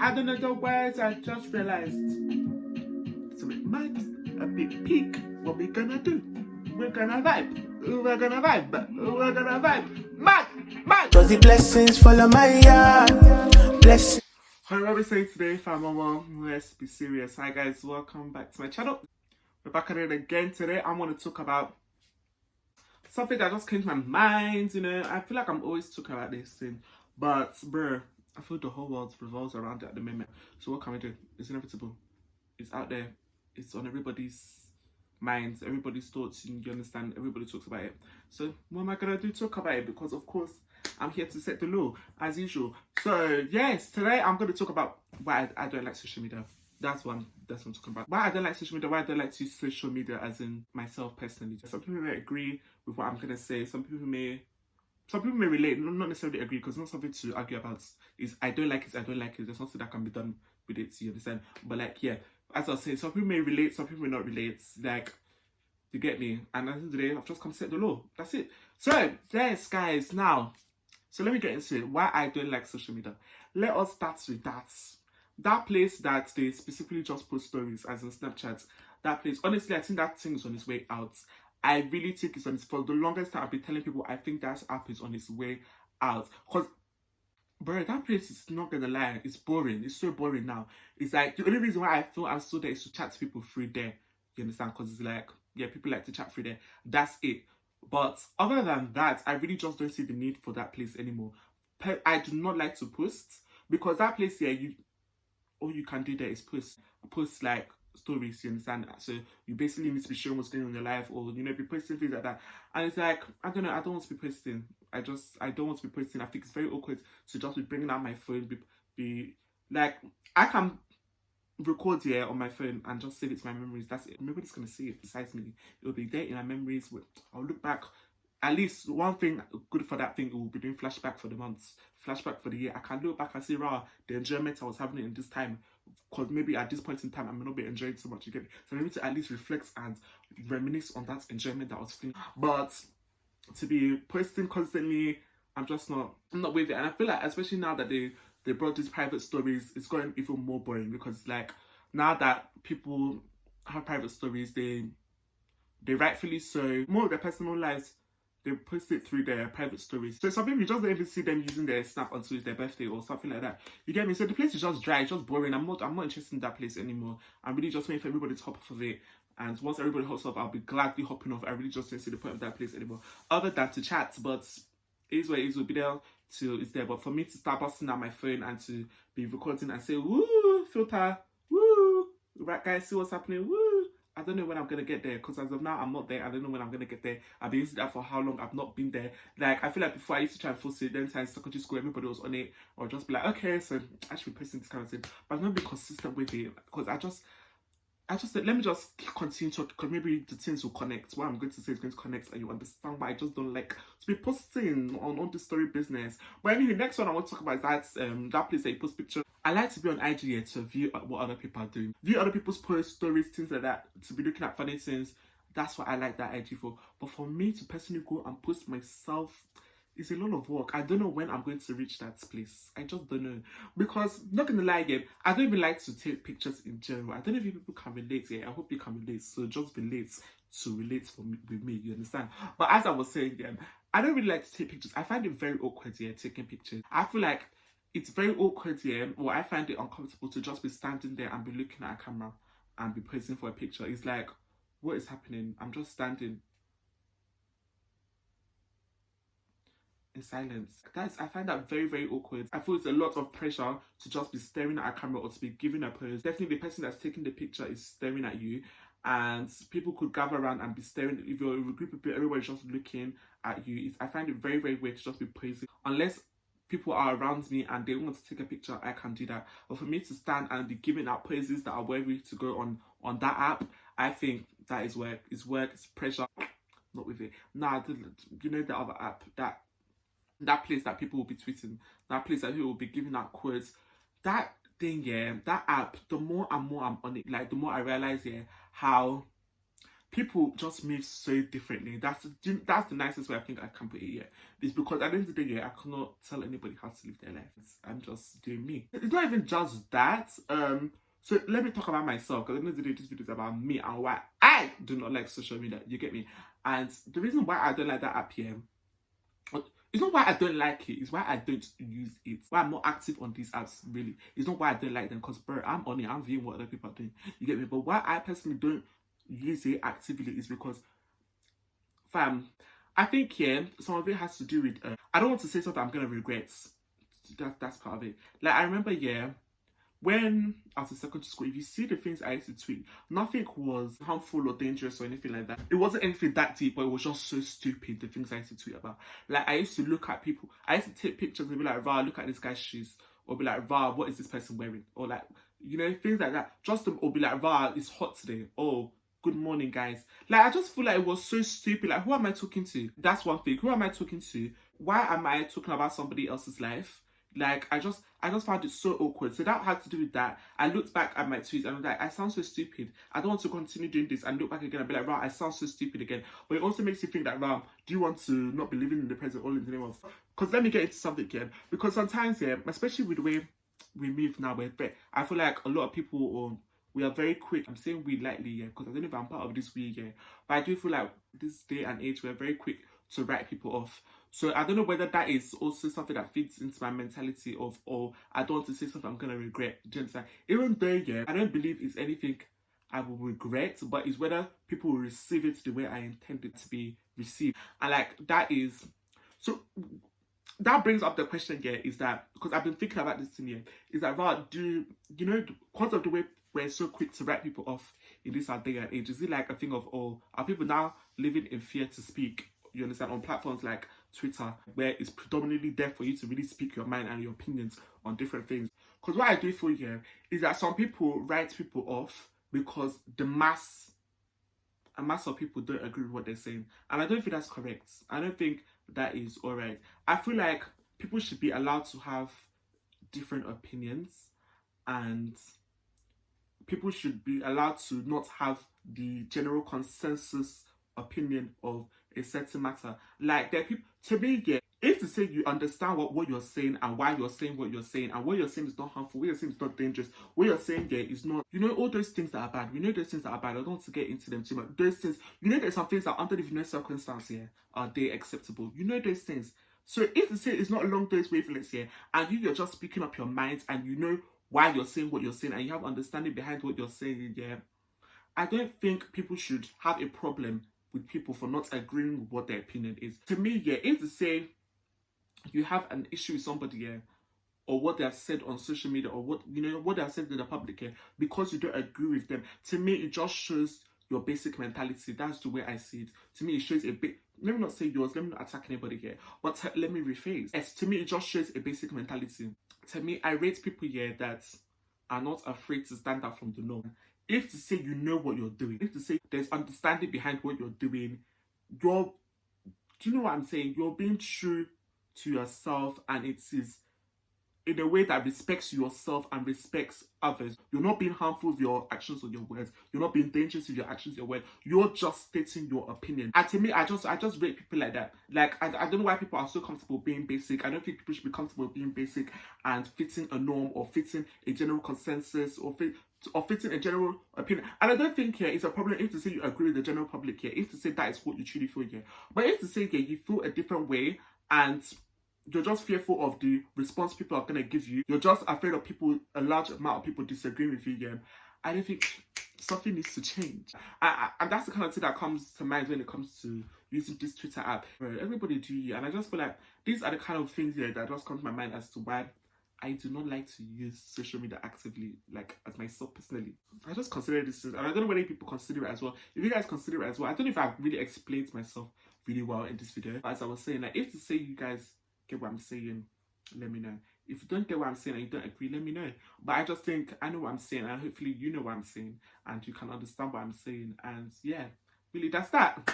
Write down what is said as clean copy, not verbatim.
I don't know the words, I just realized. So it might a bit peak. What we gonna do? We're gonna vibe. We're gonna vibe. We're gonna vibe. Mad. Just the blessings follow my yard. Blessings. How are we saying today, fam? Let's be serious. Hi guys, welcome back to my channel. We're back at it again today. I want to talk about something that just came to my mind. You know, I feel like I'm always talking about this thing, but bruh, I feel the whole world revolves around it at the moment. So what can we do? It's inevitable. It's out there. It's on everybody's minds, everybody's thoughts. You understand? Everybody talks about it. So what am I gonna do? Talk about it, because of course I'm here to set the law as usual. So yes, today I'm gonna talk about why I don't like social media. That's what I'm talking about. Why I don't like social media, why I don't like to use social media as in myself personally. Some people may agree with what I'm gonna say. Some people may relate, not necessarily agree, because not something to argue about. Is I don't like it, I don't like it. There's nothing that can be done with it, you understand? But like, yeah, as I was saying, some people may relate, some people may not relate. Like, you get me? And at the end of the day, I've just come to set the law. That's it. So, yes, guys, now, so let me get into it. Why I don't like social media. Let us start with that. That place that they specifically just post stories, as in Snapchat. That place, honestly, I think that thing is on its way out. I really think it's on its, for the longest time I've been telling people, I think that app is on its way out. Because, bro, that place is not gonna lie, it's boring. It's so boring now. It's like, the only reason why I feel I'm still there is to chat to people through there. You understand? Because it's like, yeah, people like to chat through there. That's it. But other than that, I really just don't see the need for that place anymore. I do not like to post, because that place here, all you can do there is post like stories, you understand? So you basically need to be showing what's going on in your life, or you know, be posting things like that. And it's like, I don't know, I don't want to be posting. I don't want to be posting. I think it's very awkward to just be bringing out my phone, be like, I can record here on my phone and just save it to my memories. That's it. Nobody's gonna see it besides me. It'll be there in my memories. I'll look back. At least one thing good for that thing, it will be doing flashback for the months, flashback for the year. I can look back and see, rah, the enjoyment I was having in this time, because maybe at this point in time I may not be enjoying so much. You get it? So maybe to at least reflect and reminisce on that enjoyment that I was feeling. But to be posting constantly, I'm not with it. And I feel like, especially now that they brought these private stories, it's gotten even more boring, because like, now that people have private stories, they rightfully so, more of their personal lives, they post it through their private stories. So some people, you just don't even see them using their Snap until it's their birthday or something like that. You get me? So the place is just dry, it's just boring. I'm not interested in that place anymore. I'm really just waiting for everybody to hop off of it. And once everybody hops off, I'll be gladly hopping off. I really just don't see the point of that place anymore, other than to chat. But it is what it is. Will be there till it's there. But for me to start busting out my phone and to be recording and say, woo, filter, woo, right guys, see what's happening, woo. I don't know when I'm gonna get there, because as of now I'm not there. I don't know when I'm gonna get there. I've been using that for how long? I've not been there. Like, I feel like before I used to try and force it, then times secondary school, everybody was on it, or just be like, okay, so I should be posting this kind of thing. But I've not been consistent with it, because I just said, let me just continue talking, because maybe the things will connect. What I'm going to say is going to connect, and you understand why I just don't like to be posting on this story business. But anyway, next one I want to talk about is that place that you post pictures. I like to be on IG here to view what other people are doing, view other people's posts, stories, things like that, to be looking at funny things. That's what I like that IG for. But for me to personally go and post myself, it's a lot of work. I don't know when I'm going to reach that place. I just don't know. Because, not gonna lie again, I don't even like to take pictures in general. I don't know if people can relate here. I hope you can relate. So just relate with me, you understand? But as I was saying again, I don't really like to take pictures. I find it very awkward here, taking pictures. I feel like it's very awkward here, or I find it uncomfortable to just be standing there and be looking at a camera and be posing for a picture. It's like, what is happening? I'm just standing in silence. Guys, I find that very, very awkward. I feel it's a lot of pressure to just be staring at a camera or to be giving a pose. Definitely the person that's taking the picture is staring at you, and people could gather around and be staring. If you're in a group of people, everybody's just looking at you. I find it very, very weird to just be posing. Unless people are around me and they want to take a picture, I can do that. But for me to stand and be giving out poses that are worthy to go on that app, I think that is work. It's work, it's pressure. Not with it. Nah, you know the other app, that place that people will be tweeting, that place that people will be giving out quotes, that thing, yeah, that app, the more and more I'm on it, like, the more I realize, yeah, how people just move so differently. That's the nicest way I think I can put it. Yeah, it's because at the end of the day, yeah, I cannot tell anybody how to live their life. I'm just doing me. It's not even just that. So let me talk about myself, because at the end of the day, this video is about me and why I do not like social media. You get me? And the reason why I don't like that app here, it's not why I don't like it, it's why I don't use it. Why I'm not active on these apps, really. It's not why I don't like them, because bro, I'm on it, I'm viewing what other people are doing. You get me? But why I personally don't use it actively is because, fam, I think here, some of it has to do with, I don't want to say something I'm going to regret. That's part of it. Like, I remember, yeah, when I was in secondary school, if you see the things I used to tweet, nothing was harmful or dangerous or anything like that. It wasn't anything that deep, but it was just so stupid, the things I used to tweet about. Like, I used to look at people, I used to take pictures and be like, "Rah, look at this guy's shoes." Or be like, "Rah, what is this person wearing?" Or like, you know, things like that. Or be like, "Rah, it's hot today." Oh, good morning, guys. Like, I just feel like it was so stupid. Like, who am I talking to? That's one thing. Who am I talking to? Why am I talking about somebody else's life? Like, I just found it so awkward. So that had to do with that. I looked back at my tweets and I was like, I sound so stupid. I don't want to continue doing this. And look back again and be like, "Wow, I sound so stupid again." But it also makes you think that, "Wow, do you want to not be living in the present all in the name of..." Because let me get into something again. Because sometimes, yeah, especially with the way we move now, I feel like a lot of people, we are very quick. I'm saying we lightly, yeah, because I don't know if I'm part of this we, yeah. But I do feel like this day and age, we're very quick to write people off. So I don't know whether that is also something that feeds into my mentality of, "Oh, I don't want to say something I'm going to regret." Do you understand? Even though, yeah, I don't believe it's anything I will regret, but it's whether people will receive it the way I intend it to be received. And like, that is... So that brings up the question here, is that, because I've been thinking about this thing here, is that, you know, because of the way we're so quick to write people off in this our day and age, is it like a thing of, "Oh, are people now living in fear to speak?" You understand? On platforms like Twitter, where it's predominantly there for you to really speak your mind and your opinions on different things. Because what I do feel here is that some people write people off because a mass of people don't agree with what they're saying. And I don't think that's correct. I don't think that is alright. I feel like people should be allowed to have different opinions, and people should be allowed to not have the general consensus opinion of a certain matter. Like, there are people, to me, yeah, if to say you understand what you're saying and why you're saying what you're saying, and what you're saying is not harmful, what you're saying is not dangerous, what you're saying there is not, you know, all those things that are bad, we know those things that are bad, I don't want to get into them too much. Those things, you know, there's some things that under no circumstance here are they acceptable. You know those things. So if to say it's not along those wavelengths here, and you're just speaking up your mind, and you know why you're saying what you're saying, and you have understanding behind what you're saying, yeah, I don't think people should have a problem with people for not agreeing with what their opinion is. To me, yeah, if to say you have an issue with somebody, yeah, or what they have said on social media, or what, you know, what they have said in the public, yeah, because you don't agree with them, to me, it just shows your basic mentality. That's the way I see it. To me, it shows a bit, let me not say yours, let me not attack anybody here, but let me rephrase. Yes, to me, it just shows a basic mentality. To me, I rate people here that are not afraid to stand out from the norm. If to say you know what you're doing, if to say there's understanding behind what you're doing, do you know what I'm saying? You're being true to yourself, and it is in a way that respects yourself and respects others. You're not being harmful with your actions or your words. You're not being dangerous with your actions or your words. You're just stating your opinion. And to me, I just rate people like that. Like, I don't know why people are so comfortable being basic. I don't think people should be comfortable being basic and fitting a norm, or fitting a general consensus, or fitting a general opinion. And I don't think here it's a problem if to say you agree with the general public here, if to say that is what you truly feel here. But if to say here you feel a different way, and you're just fearful of the response people are going to give you, you're just afraid of people, a large amount of people disagreeing with you again, I don't think something needs to change. And that's the kind of thing that comes to mind when it comes to using this Twitter app. Everybody do you. And I just feel like these are the kind of things here that just come to my mind as to why I do not like to use social media actively, like, as myself personally. I just consider this, and I don't know whether people consider it as well. If you guys consider it as well, I don't know if I've really explained myself really well in this video. As I was saying, like, if to say you guys get what I'm saying, let me know. If you don't get what I'm saying and you don't agree, let me know. But I just think I know what I'm saying, and hopefully you know what I'm saying, and you can understand what I'm saying. And yeah, really, that's that.